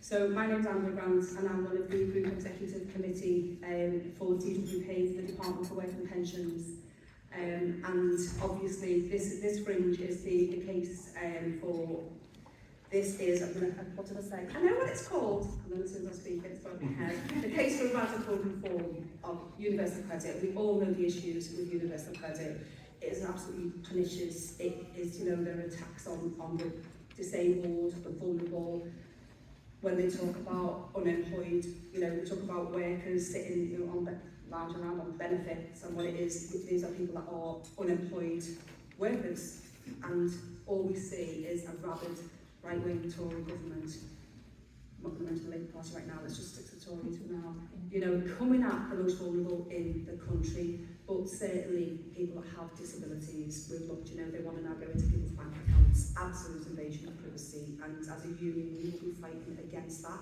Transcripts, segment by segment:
So my name's Andrew Grant and I'm one of the Group Executive Committee for DWP, the Department for Work and Pensions. And obviously this Fringe is the case for, this is, what did I say? I know what it's called, and then as soon as I speak it's going my head. The case for radical reform of universal credit. We all know the issues with universal credit. It is absolutely pernicious. It is, you know, there are attacks on the disabled, the vulnerable. When they talk about unemployed, you know, we talk about workers sitting, you know, lounging around on benefits, and what it is, these are people that are unemployed workers, and all we see is a rabid right-wing Tory government. I'm not going to mention the Labour Party right now, let's just stick to the Tories for now. You know, coming at the most vulnerable in the country, but certainly people that have disabilities. We've looked, you know, they want to now go into people's bank accounts, absolute invasion of privacy, and as a union we will be fighting against that.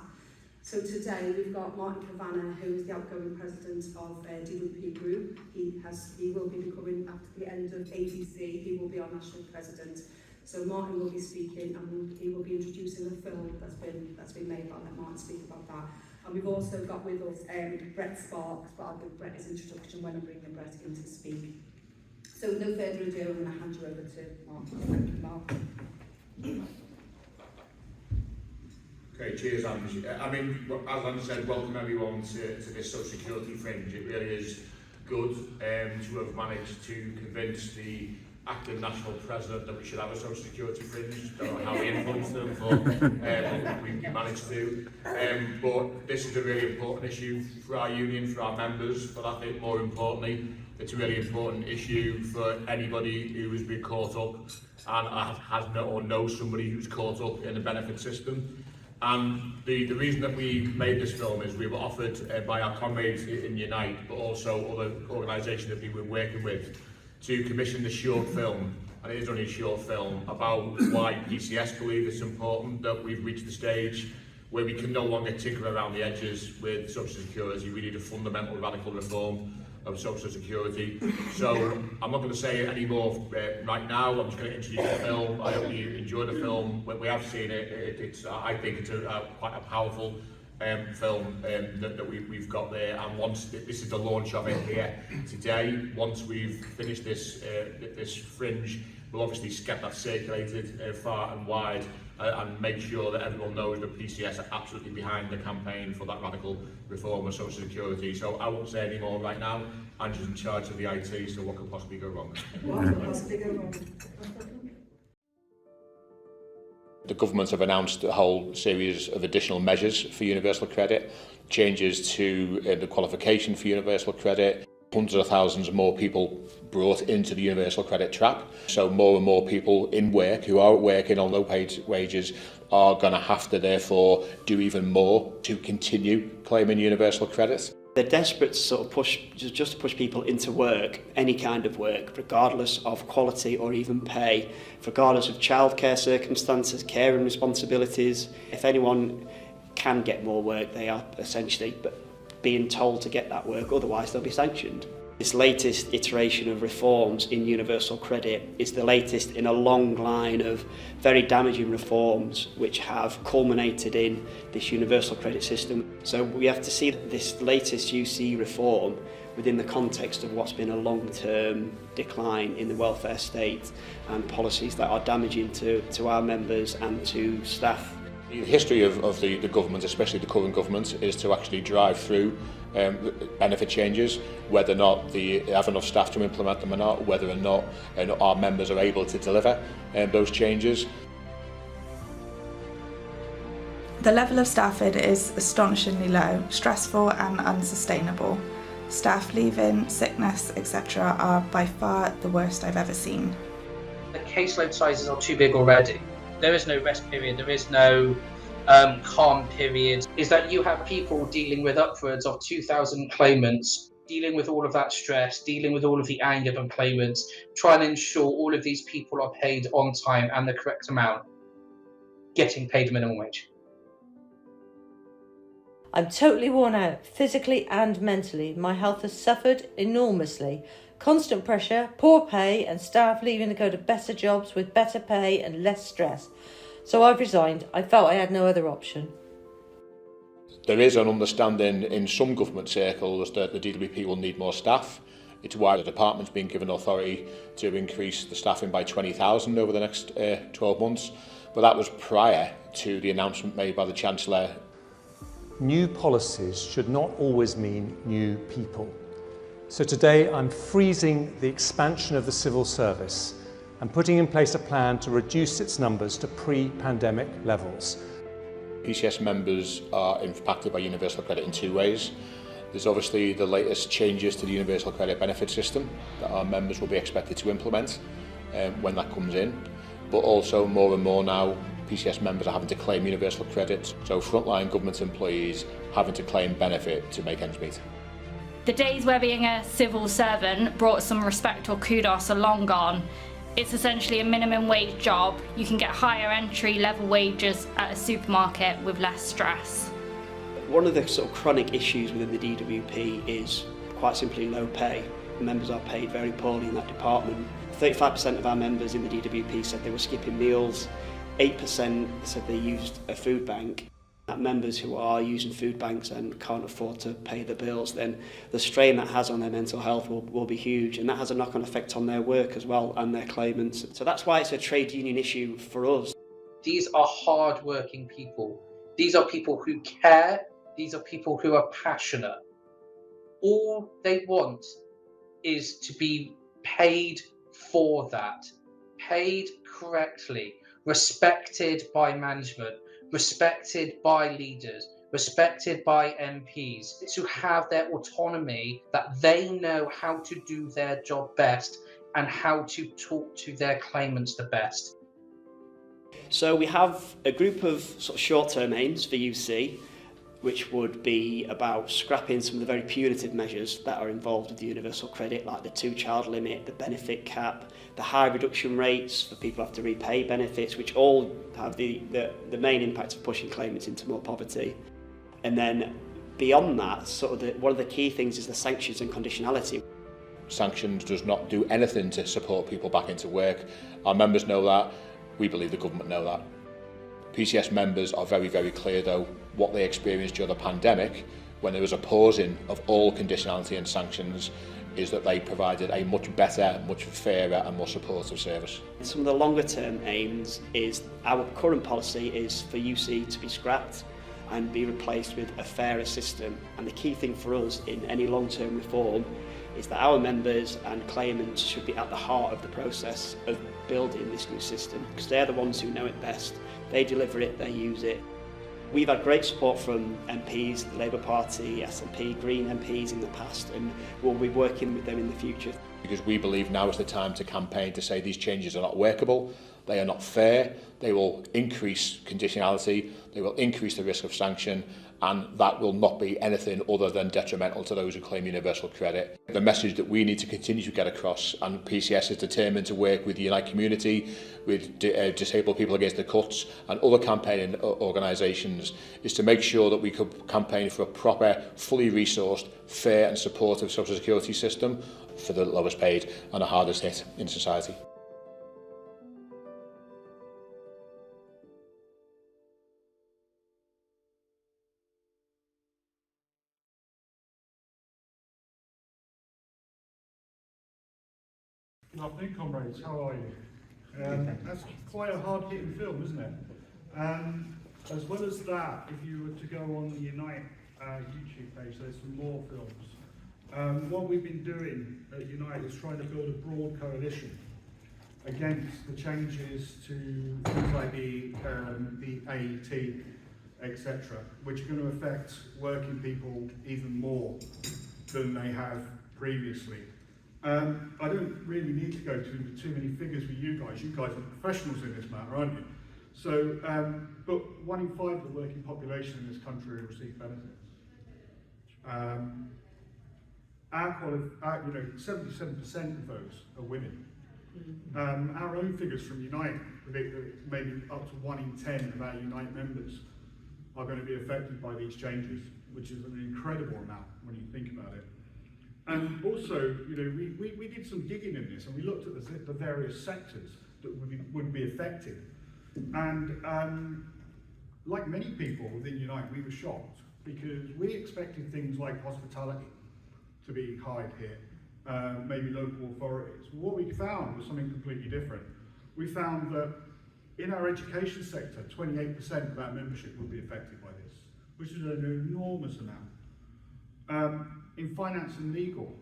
So today we've got Martin Cavanagh, who is the outgoing president of DWP Group. He will be becoming, after the end of ADC, he will be our national president. So Martin will be speaking and he will be introducing a film that's been made. I'll let Martin speak about that. And we've also got with us Brett Sparks, but I'll give Brett his introduction when I'm bringing Brett in to speak. So with no further ado, I'm going to hand you over to Martin. Thank you, Mark. Okay, cheers, Ange. I mean, as Ange said, welcome everyone to this Social Security Fringe. It really is good to have managed to convince the acting national president that we should have a Social Security Fringe. Don't know how we influenced them, but we managed to. But this is a really important issue for our union, for our members, but I think more importantly, it's a really important issue for anybody who has been caught up and has or knows somebody who's caught up in the benefit system. And the reason that we made this film is we were offered by our comrades in Unite, but also other organisations that we were working with, to commission this short film, and it is only a short film, about why PCS believe it's important that we've reached the stage where we can no longer tinker around the edges with Social Security. We need a fundamental radical reform of Social Security. So I'm not going to say any more right now. I'm just going to introduce the film. I hope you enjoy the film. When we have seen it, I think it's quite a powerful film that we've got there, and once this is the launch of it here today, once we've finished this Fringe, we'll obviously get that circulated far and wide and make sure that everyone knows that PCS are absolutely behind the campaign for that radical reform of Social Security. So I won't say any more right now. Andrew's in charge of the IT, so what could possibly go wrong? What could possibly go wrong? The government have announced a whole series of additional measures for universal credit, changes to the qualification for universal credit, hundreds of thousands more people brought into the universal credit trap. So more and more people in work who are working on low paid wages are going to have to therefore do even more to continue claiming universal credit. They're desperate to sort of push people into work, any kind of work, regardless of quality or even pay, regardless of childcare circumstances, care and responsibilities. If anyone can get more work, they are essentially being told to get that work, otherwise they'll be sanctioned. This latest iteration of reforms in universal credit is the latest in a long line of very damaging reforms which have culminated in this universal credit system. So we have to see this latest UC reform within the context of what's been a long-term decline in the welfare state and policies that are damaging to our members and to staff. The history of the government, especially the current government, is to actually drive through benefit changes, whether or not they have enough staff to implement them or not, whether or not our members are able to deliver those changes. The level of staffing is astonishingly low, stressful and unsustainable. Staff leaving, sickness, etc. are by far the worst I've ever seen. The caseload sizes are too big already. There is no rest period, there is no calm period. Is that you have people dealing with upwards of 2,000 claimants, dealing with all of that stress, dealing with all of the anger from claimants, trying to ensure all of these people are paid on time and the correct amount, getting paid minimum wage. I'm totally worn out, physically and mentally. My health has suffered enormously. Constant pressure, poor pay and staff leaving to go to better jobs with better pay and less stress. So I've resigned. I felt I had no other option. There is an understanding in some government circles that the DWP will need more staff. It's why the department's been given authority to increase the staffing by 20,000 over the next 12 months. But that was prior to the announcement made by the Chancellor. New policies should not always mean new people. So today I'm freezing the expansion of the civil service and putting in place a plan to reduce its numbers to pre-pandemic levels. PCS members are impacted by universal credit in two ways. There's obviously the latest changes to the universal credit benefit system that our members will be expected to implement when that comes in. But also more and more now, PCS members are having to claim universal credit, so frontline government employees having to claim benefit to make ends meet. The days where being a civil servant brought some respect or kudos are long gone. It's essentially a minimum wage job. You can get higher entry level wages at a supermarket with less stress. One of the sort of chronic issues within the DWP is quite simply low pay. Members are paid very poorly in that department. 35% of our members in the DWP said they were skipping meals. 8% said they used a food bank. Members who are using food banks and can't afford to pay the bills, then the strain that has on their mental health will be huge, and that has a knock-on effect on their work as well and their claimants. So that's why it's a trade union issue for us. These are hard-working people. These are people who care. These are people who are passionate. All they want is to be paid for that, paid correctly, respected by management, respected by leaders, respected by MPs, to have their autonomy, that they know how to do their job best and how to talk to their claimants the best. So we have a group of sort of short-term aims for UC, which would be about scrapping some of the very punitive measures that are involved with the universal credit, like the 2-child limit, the benefit cap, the high reduction rates for people who have to repay benefits, which all have the main impact of pushing claimants into more poverty. And then beyond that, one of the key things is the sanctions and conditionality. Sanctions does not do anything to support people back into work. Our members know that. We believe the government know that. PCS members are very, very clear, though, what they experienced during the pandemic, when there was a pausing of all conditionality and sanctions, is that they provided a much better, much fairer and more supportive service. Some of the longer term aims is our current policy is for UC to be scrapped and be replaced with a fairer system. And the key thing for us in any long-term reform is that our members and claimants should be at the heart of the process of building this new system, because they're the ones who know it best. They deliver it, they use it. We've had great support from MPs, the Labour Party, SNP, Green MPs in the past, and we'll be working with them in the future. Because we believe now is the time to campaign to say these changes are not workable, they are not fair, they will increase conditionality, they will increase the risk of sanction, and that will not be anything other than detrimental to those who claim universal credit. The message that we need to continue to get across, and PCS is determined to work with the Unite community, with Disabled People Against the Cuts and other campaigning organisations, is to make sure that we could campaign for a proper, fully resourced, fair and supportive social security system for the lowest paid and the hardest hit in society. Good afternoon, comrades. How are you? That's quite a hard-hitting film, isn't it? As well as that, if you were to go on the Unite YouTube page, there's some more films. What we've been doing at Unite is trying to build a broad coalition against the changes to things like the AET, etc., which are going to affect working people even more than they have previously. I don't really need to go through too many figures with you guys. You guys are professionals in this matter, aren't you? So, but 1 in 5 of the working population in this country receive benefits. 77% of those are women. Our own figures from Unite predict that maybe up to 1 in 10 of our Unite members are going to be affected by these changes, which is an incredible amount when you think about it. And also, we did some digging in this, and we looked at the various sectors that would be affected. And like many people within Unite, we were shocked because we expected things like hospitality to be hired here, maybe local authorities. What we found was something completely different. We found that in our education sector, 28% of our membership would be affected by this, which is an enormous amount. In finance and legal,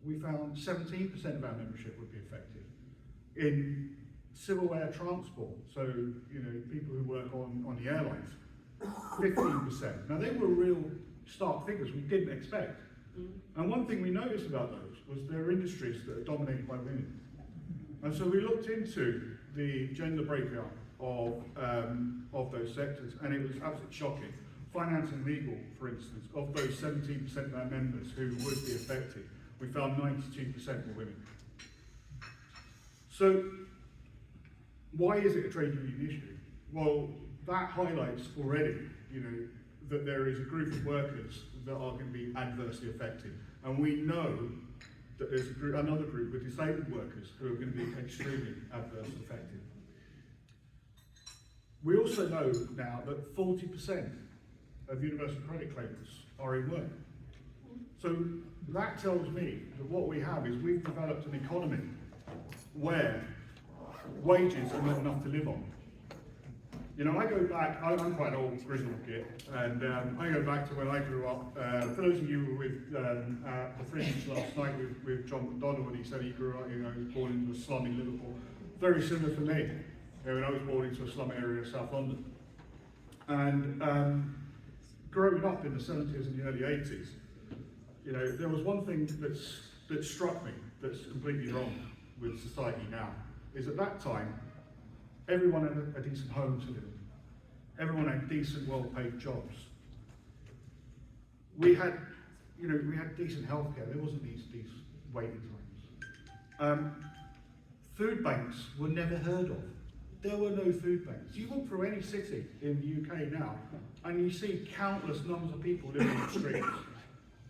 we found 17% of our membership would be affected. In civil air transport, so people who work on the airlines, 15%. Now they were real stark figures we didn't expect. And one thing we noticed about those was they're industries that are dominated by women. And so we looked into the gender breakdown of those sectors, and it was absolutely shocking. Finance and legal, for instance, of those 17% of our members who would be affected, we found 92% were women. So why is it a trade union issue? Well, that highlights already, that there is a group of workers that are going to be adversely affected. And we know that there's another group with disabled workers who are going to be extremely adversely affected. We also know now that 40% of universal credit claimants are in work. So that tells me that what we have is we've developed an economy where wages are not enough to live on. I go back, I'm quite an old grizzled git, and I go back to when I grew up. For those of you who were with the Fringe last night with John McDonald, when he said he grew up, he was born into a slum in Liverpool. Very similar for me. When I was born into a slum area of South London. And growing up in the 70s and the early 80s, there was one thing that struck me that's completely wrong with society now, is at that time, everyone had a decent home to live in. Everyone had decent, well-paid jobs. We had decent healthcare. There wasn't these waiting times. Food banks were never heard of. There were no food banks. You walk through any city in the UK now, and you see countless numbers of people living on the streets.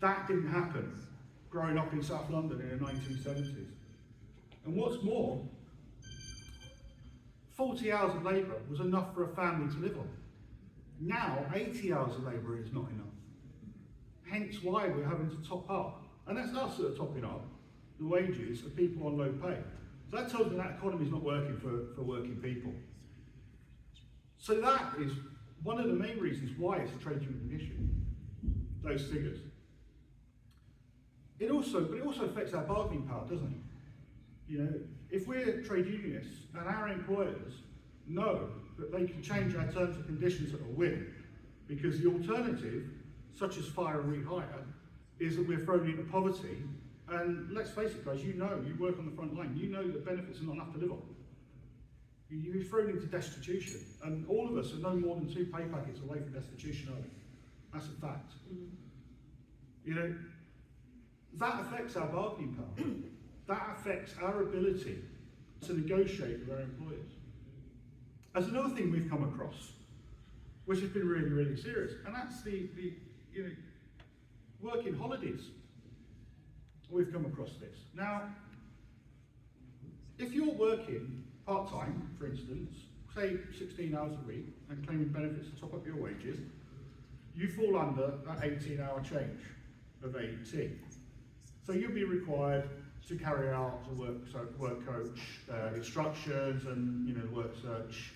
That didn't happen growing up in South London in the 1970s. And what's more, 40 hours of labour was enough for a family to live on. Now, 80 hours of labour is not enough. Hence why we're having to top up. And that's us that are topping up the wages of people on low pay. So that tells me that economy is not working for working people. So that is one of the main reasons why it's a trade union issue, those figures. But it also affects our bargaining power, doesn't it? If we're trade unionists and our employers know that they can change our terms and conditions at a whim, because the alternative, such as fire and rehire, is that we're thrown into poverty. And let's face it, guys, you work on the front line, you know that benefits are not enough to live on. You're thrown into destitution, and all of us are no more than 2 pay packets away from destitution, aren't we? That's a fact. That affects our bargaining power. That affects our ability to negotiate with our employers. As another thing we've come across, which has been really, really serious, and that's the working holidays. We've come across this. Now, if you're working part-time, for instance, say 16 hours a week, and claiming benefits to top up your wages, you fall under that 18-hour change of AET. So you'll be required to carry out the work coach instructions and the work search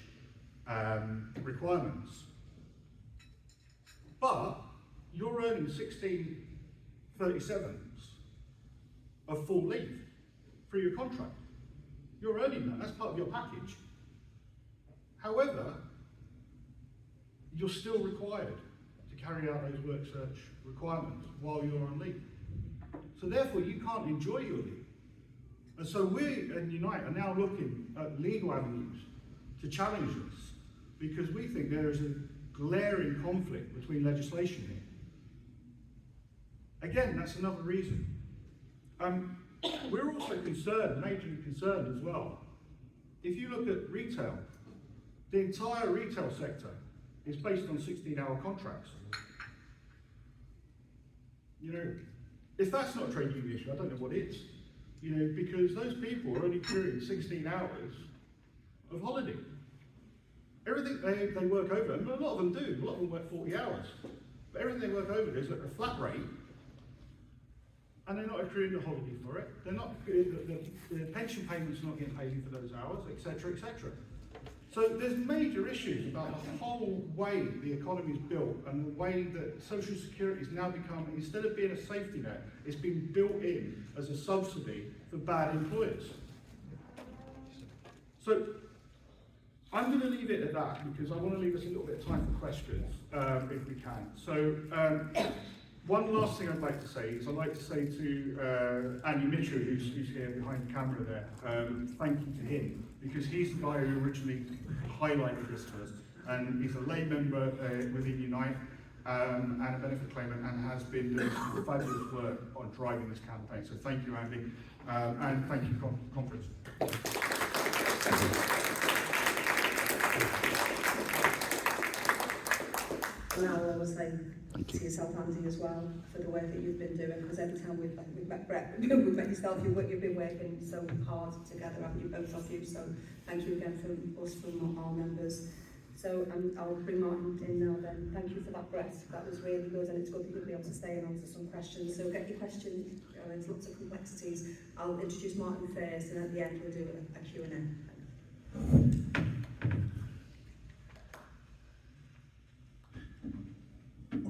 requirements. But you're earning 16.37 of full leave through your contract. You're earning that, that's part of your package. However, you're still required to carry out those work search requirements while you're on leave. So therefore, you can't enjoy your leave. And so we and Unite are now looking at legal avenues to challenge this, because we think there is a glaring conflict between legislation here. Again, that's another reason. We're also concerned, majorly concerned as well. If you look at retail, the entire retail sector is based on 16-hour contracts. If that's not a trade union issue, I don't know what is. Because those people are only accruing 16 hours of holiday. Everything they work over, and a lot of them do, a lot of them work 40 hours but everything they work over is at a flat rate, and they're not accruing the holiday for it, they're not, the pension payments are not getting paid in for those hours, etc., etc. So there's major issues about the whole way the economy is built and the way that social security has now become, instead of being a safety net, it's been built in as a subsidy for bad employers. So I'm going to leave it at that because I want to leave us a little bit of time for questions, if we can. So one last thing I'd like to say is I'd like to say to Andy Mitchell, who's here behind the camera there, thank you to him, because he's the guy who originally highlighted this to us, and he's a lay member within Unite and a benefit claimant, and has been doing some fabulous work on driving this campaign. So thank you, Andy, and thank you, conference. And I'll always say to yourself, Andy, as well, for the work that you've been doing, because every time we've met Brett, we've met yourself, you've been working so hard together, haven't you, both of you, so thank you again from us, from our members. So I'll bring Martin in now then. Thank you for that, Brett, that was really good, and it's good that you'll be able to stay and answer some questions. So get your questions, there's lots of complexities. I'll introduce Martin first, and at the end we'll do a Q&A.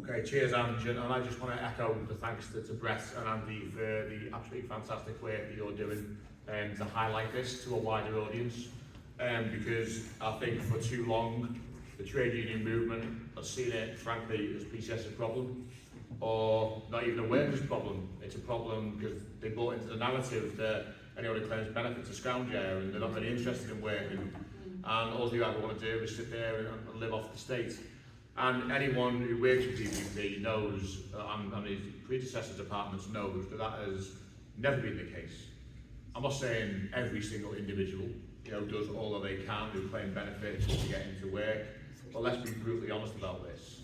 Okay, cheers, Ange, and I just want to echo the thanks to Brett and Andy for the absolutely fantastic work that you're doing to highlight this to a wider audience, because I think for too long the trade union movement has seen it, frankly, as PCS's problem, or not even a workers' problem. It's a problem because they bought into the narrative that anyone who claims benefits are scrounger and they're not really interested in working, and all you ever want to do is sit there and live off the state. And anyone who works with DPP knows, and his predecessor departments knows, that that has never been the case. I'm not saying every single individual, does all that they can to claim benefits to get into work, but let's be brutally honest about this.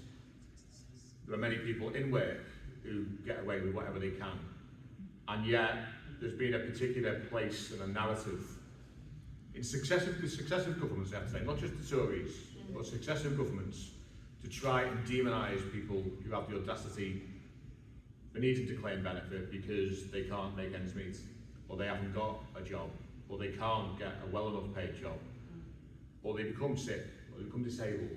There are many people in work who get away with whatever they can, and yet there's been a particular place and a narrative in successive governments, I have to say, not just the Tories, but successive governments, to try and demonise people who have the audacity for needing to claim benefit because they can't make ends meet, or they haven't got a job, or they can't get a well enough paid job, or they become sick, or they become disabled,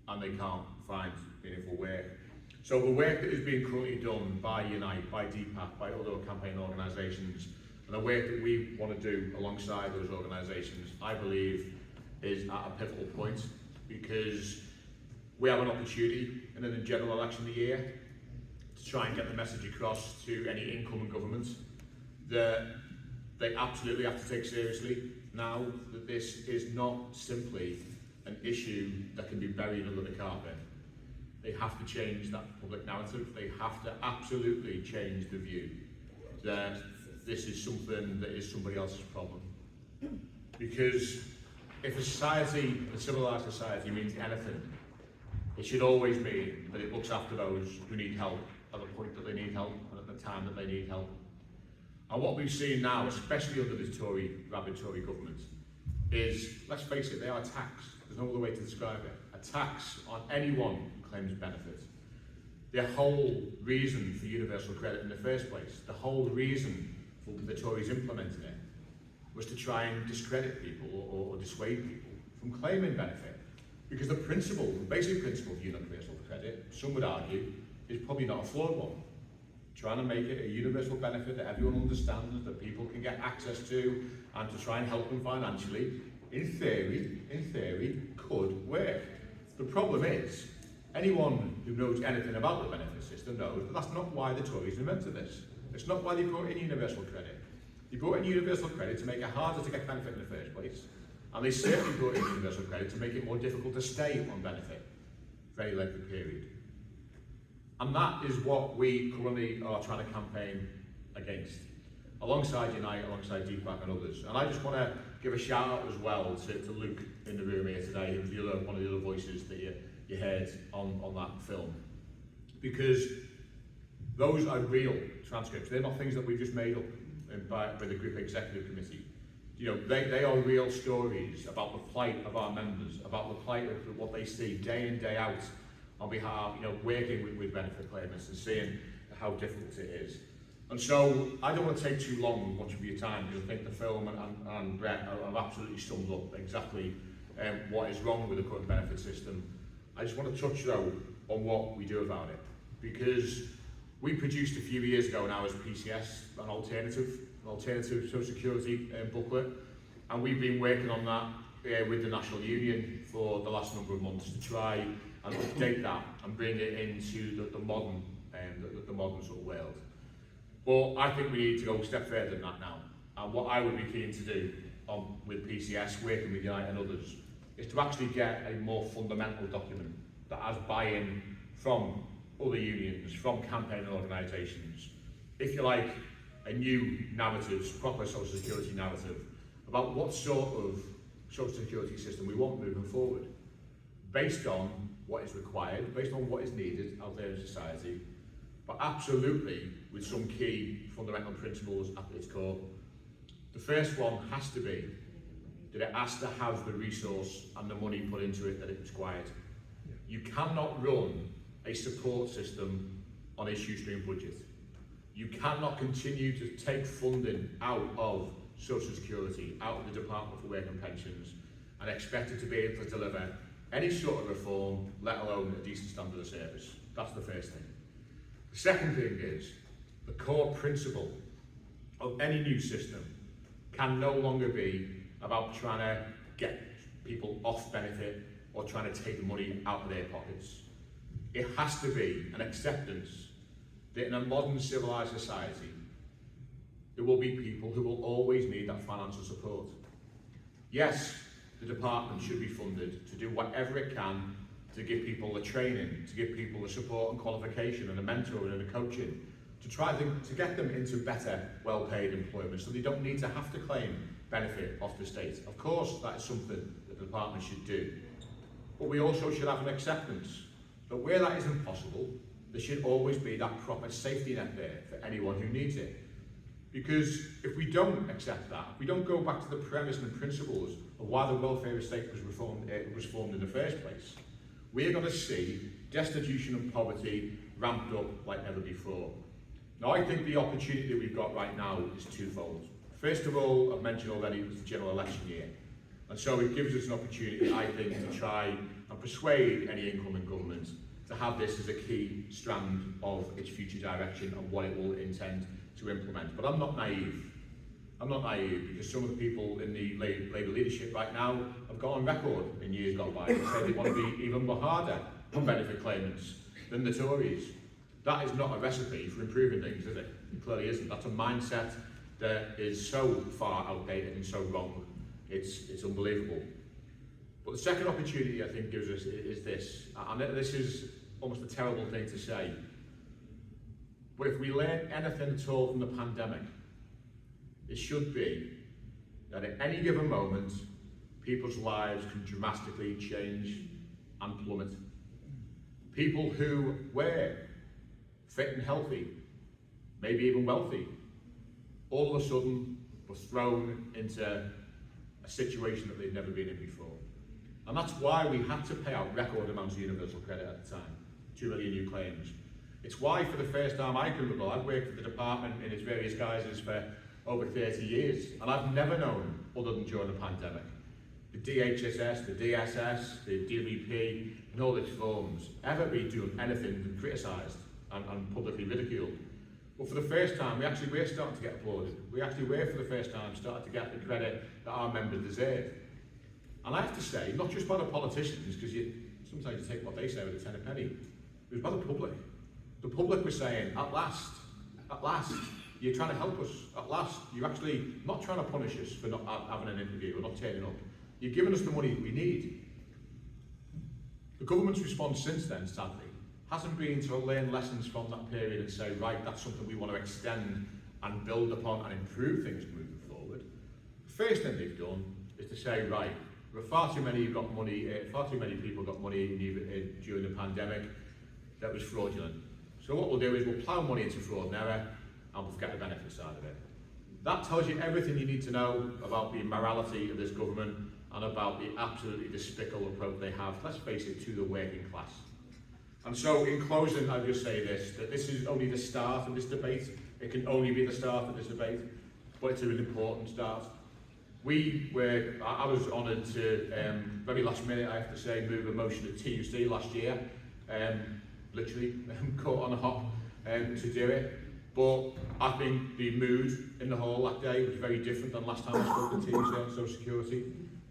and they can't find meaningful work. So the work that is being currently done by Unite, by DPAC, by other campaign organisations, and the work that we want to do alongside those organisations, I believe, is at a pivotal point, because we have an opportunity in the general election of the year to try and get the message across to any incoming government that they absolutely have to take seriously now that this is not simply an issue that can be buried under the carpet. They have to change that public narrative. They have to absolutely change the view that this is something that is somebody else's problem. Because if a society, a civilised society, means anything, it should always mean that it looks after those who need help at the point that they need help and at the time that they need help. And what we've seen now, especially under this rabid Tory government, is, let's face it, they are a tax. There's no other way to describe it. A tax on anyone who claims benefit. The whole reason for universal credit in the first place, the whole reason for the Tories implementing it, was to try and discredit people or dissuade people from claiming benefit. Because the principle, the basic principle of universal credit, some would argue, is probably not a flawed one. Trying to make it a universal benefit that everyone understands, that people can get access to, and to try and help them financially, in theory, could work. The problem is, anyone who knows anything about the benefit system knows that that's not why the Tories invented this. It's not why they brought in universal credit. They brought in universal credit to make it harder to get benefit in the first place. And they certainly brought in universal credit to make it more difficult to stay on benefit for any length of period. And that is what we currently are trying to campaign against, alongside Unite, alongside DPAC and others. And I just want to give a shout out as well to Luke in the room here today, who's one of the other voices that you heard on that film. Because those are real transcripts. They're not things that we've just made up by the group executive committee. They are real stories about the plight of our members, about the plight of what they see day in, day out on behalf, working with benefit claimants and seeing how difficult it is. And so I don't want to take too much of your time, because I think the film and Brett have absolutely summed up exactly what is wrong with the current benefit system. I just want to touch though on what we do about it, because we produced a few years ago now as PCS an alternative social security booklet, and we've been working on that with the National Union for the last number of months to try and update that and bring it into the modern sort of world. But I think we need to go a step further than that now. And what I would be keen to do with PCS, working with Unite and others, is to actually get a more fundamental document that has buy-in from other unions, from campaigning organisations, if you like, a new narrative, proper social security narrative, about what sort of social security system we want moving forward, based on what is required, based on what is needed out there in society, but absolutely with some key fundamental principles at its core. The first one has to be that it has to have the resource and the money put into it that it required. You cannot run a support system on a shoestring budget. You cannot continue to take funding out of Social Security, out of the Department for Work and Pensions, and expect it to be able to deliver any sort of reform, let alone a decent standard of service. That's the first thing. The second thing is, the core principle of any new system can no longer be about trying to get people off benefit or trying to take money out of their pockets. It has to be an acceptance that in a modern civilised society, there will be people who will always need that financial support. Yes, the department should be funded to do whatever it can to give people the training, to give people the support and qualification and the mentoring and the coaching, to try to get them into better, well-paid employment so they don't need to have to claim benefit off the state. Of course, that is something that the department should do. But we also should have an acceptance that where that isn't possible, there should always be that proper safety net there for anyone who needs it. Because if we don't accept that, if we don't go back to the premise and principles of why the welfare estate was formed in the first place, we're going to see destitution and poverty ramped up like never before. Now, I think the opportunity we've got right now is twofold. First of all, I've mentioned already, it was the general election year. And so it gives us an opportunity, I think, to try and persuade any incoming government to have this as a key strand of its future direction and what it will intend to implement. But I'm not naive. I'm not naive, because some of the people in the Labour leadership right now have gone on record in years gone by and said they want to be even more harder on benefit claimants than the Tories. That is not a recipe for improving things, is it? It clearly isn't. That's a mindset that is so far outdated and so wrong. It's unbelievable. But the second opportunity I think gives us is this, and this is almost a terrible thing to say, but if we learn anything at all from the pandemic, it should be that at any given moment, people's lives can dramatically change and plummet. People who were fit and healthy, maybe even wealthy, all of a sudden were thrown into a situation that they'd never been in before. And that's why we had to pay out record amounts of universal credit at the time, 2 million new claims. It's why for the first time I can recall, I've worked for the department in its various guises for over 30 years, and I've never known, other than during the pandemic, the DHSS, the DSS, the DVP, and all its forms ever be doing anything but criticised and publicly ridiculed. But for the first time, we actually were starting to get applauded. We actually were, for the first time, starting to get the credit that our members deserve. And I have to say, not just by the politicians, because sometimes you take what they say with a 10 a penny, it was by the public. The public was saying, at last, you're trying to help us. At last, you're actually not trying to punish us for not having an interview or not turning up. You're giving us the money that we need. The government's response since then, sadly, hasn't been to learn lessons from that period and say, right, that's something we want to extend and build upon and improve things moving forward. The first thing they've done is to say, right, far too many people got money during the pandemic that was fraudulent. So what we'll do is we'll plough money into fraud and error, and we'll forget the benefit side of it. That tells you everything you need to know about the immorality of this government and about the absolutely despicable approach they have, let's face it, to the working class. And so, in closing, I'll just say this, that this is only the start of this debate. It can only be the start of this debate, but it's an important start. I was honoured to, very last minute, I have to say, move a motion at Tuesday last year, literally caught on a hop to do it. But I think the mood in the hall that day was very different than last time I spoke at Tuesday on social security.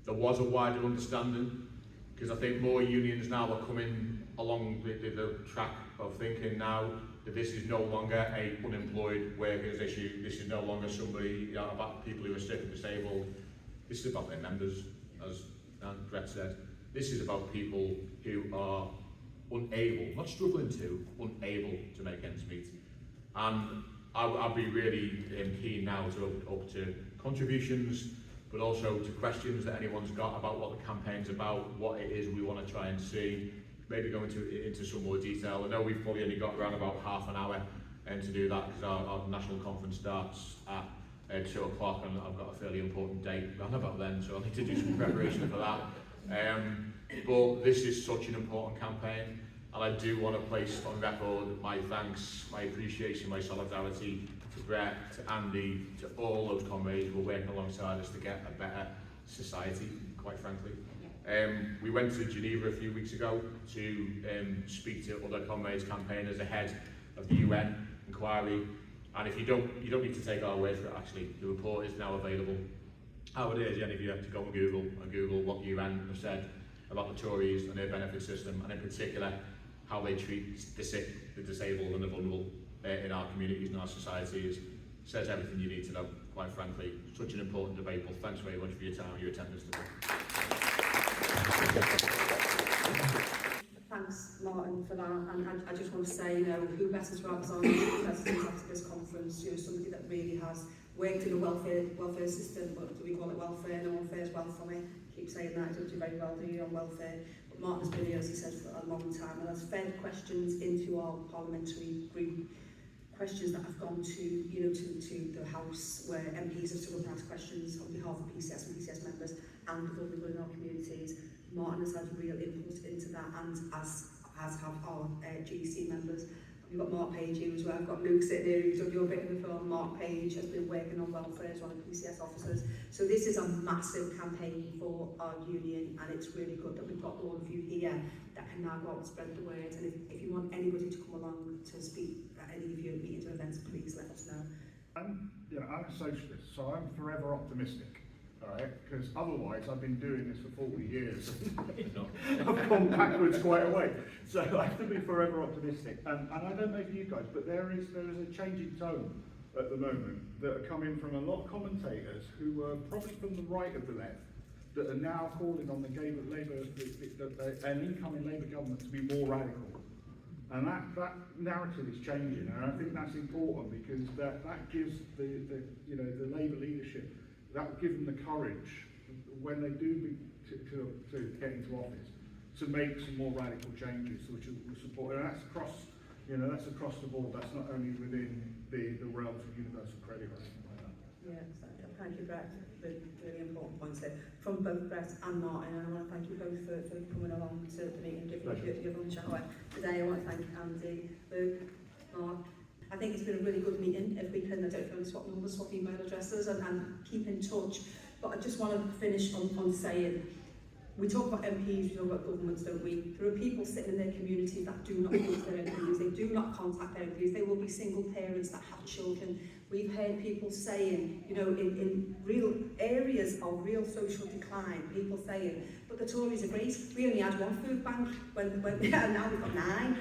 There was a wider understanding, because I think more unions now are coming along the track of thinking now that this is no longer a unemployed workers issue. This is no longer somebody, about people who are sick and disabled. This is about their members, as Brett said. This is about people who are unable, not struggling to, unable to make ends meet. And I'd be really keen now to open up to contributions, but also to questions that anyone's got about what the campaign's about, what it is we want to try and see, maybe go into some more detail. I know we've probably only got around about half an hour to do that, because our national conference starts at 2 o'clock, and I've got a fairly important date around about then, so I need to do some preparation for that. But this is such an important campaign, and I do want to place on record my thanks, my appreciation, my solidarity to Brett, to Andy, to all those comrades who are working alongside us to get a better society, quite frankly. We went to Geneva a few weeks ago to speak to other comrades, campaigners ahead of the UN inquiry, and if you don't need to take our word for it. Actually, the report is now available. I would urge any of you to go and Google what the UN have said about the Tories and their benefit system, and in particular how they treat the sick, the disabled and the vulnerable in our communities and our societies. Says everything you need to know, quite frankly. Such an important debate. Well, thanks very much for your time and your attendance today. Thanks, Martin, for that. And I just want to say, you know, who better to have us on, who better to have this conference, you know, somebody that really has worked in the welfare system, but do we call it welfare? No one fares well from it. Keep saying that, don't do very well, do you, on welfare? But Martin's been here, as he said, for a long time, and has fed questions into our parliamentary group, questions that have gone to, you know, to the House, where MPs have stood up and asked questions on behalf of PCS and PCS members and the vulnerable in our communities. Martin has had real input into that, and as have our GC members. We've got Mark Page here as well. I've got Luke sitting here who's done your bit in the film. Mark Page has been working on welfare as one of the PCS officers. So this is a massive campaign for our union, and it's really good that we've got all of you here that can now go out and spread the word. And if you want anybody to come along to speak at any of your meetings or events, please let us know. I'm a socialist, so I'm forever optimistic. Alright, because otherwise I've been doing this for 40 years. I've gone backwards quite a way. So I have to be forever optimistic. And I don't know for you guys, but there is a change in tone at the moment that are coming from a lot of commentators who were probably from the right of the left, that are now calling on the an incoming Labour government to be more radical. And that narrative is changing, and I think that's important, because that gives the Labour leadership, that will give them the courage when they do to get into office to make some more radical changes, which will support. And that's across the board. That's not only within the realms of universal credit or anything like that. Yeah, exactly. Thank you, Brett. Really important points there from both Brett and Martin. And I want to thank you both for coming along to the meeting and giving your lunch hour today. I want to thank Andy, Luke, Mark. I think it's been a really good meeting. If we can, I don't know, swap numbers, swap email addresses and keep in touch. But I just want to finish on saying, we talk about MPs, we talk about governments, don't we? There are people sitting in their communities that do not go to their MPs, they do not contact their MPs, they will be single parents that have children. We've heard people saying, you know, in real areas of real social decline, people saying, but the Tories are great, we only had one food bank, when now we've got 9.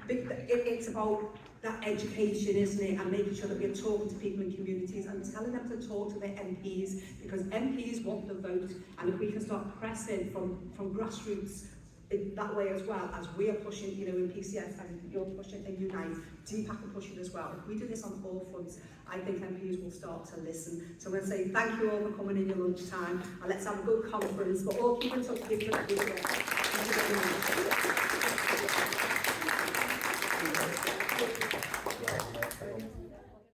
It's about that education, isn't it, and making sure that we're talking to people in communities and telling them to talk to their MPs, because MPs want the vote, and if we can start pressing from grassroots in that way as well, as we are pushing, you know, in PCS, and you're pushing in Unite, DPAC are pushing as well. If we do this on all fronts, I think MPs will start to listen. So I'm going to say thank you all for coming in your lunchtime, and let's have a good conference, but all keep in touch with you. Thank you.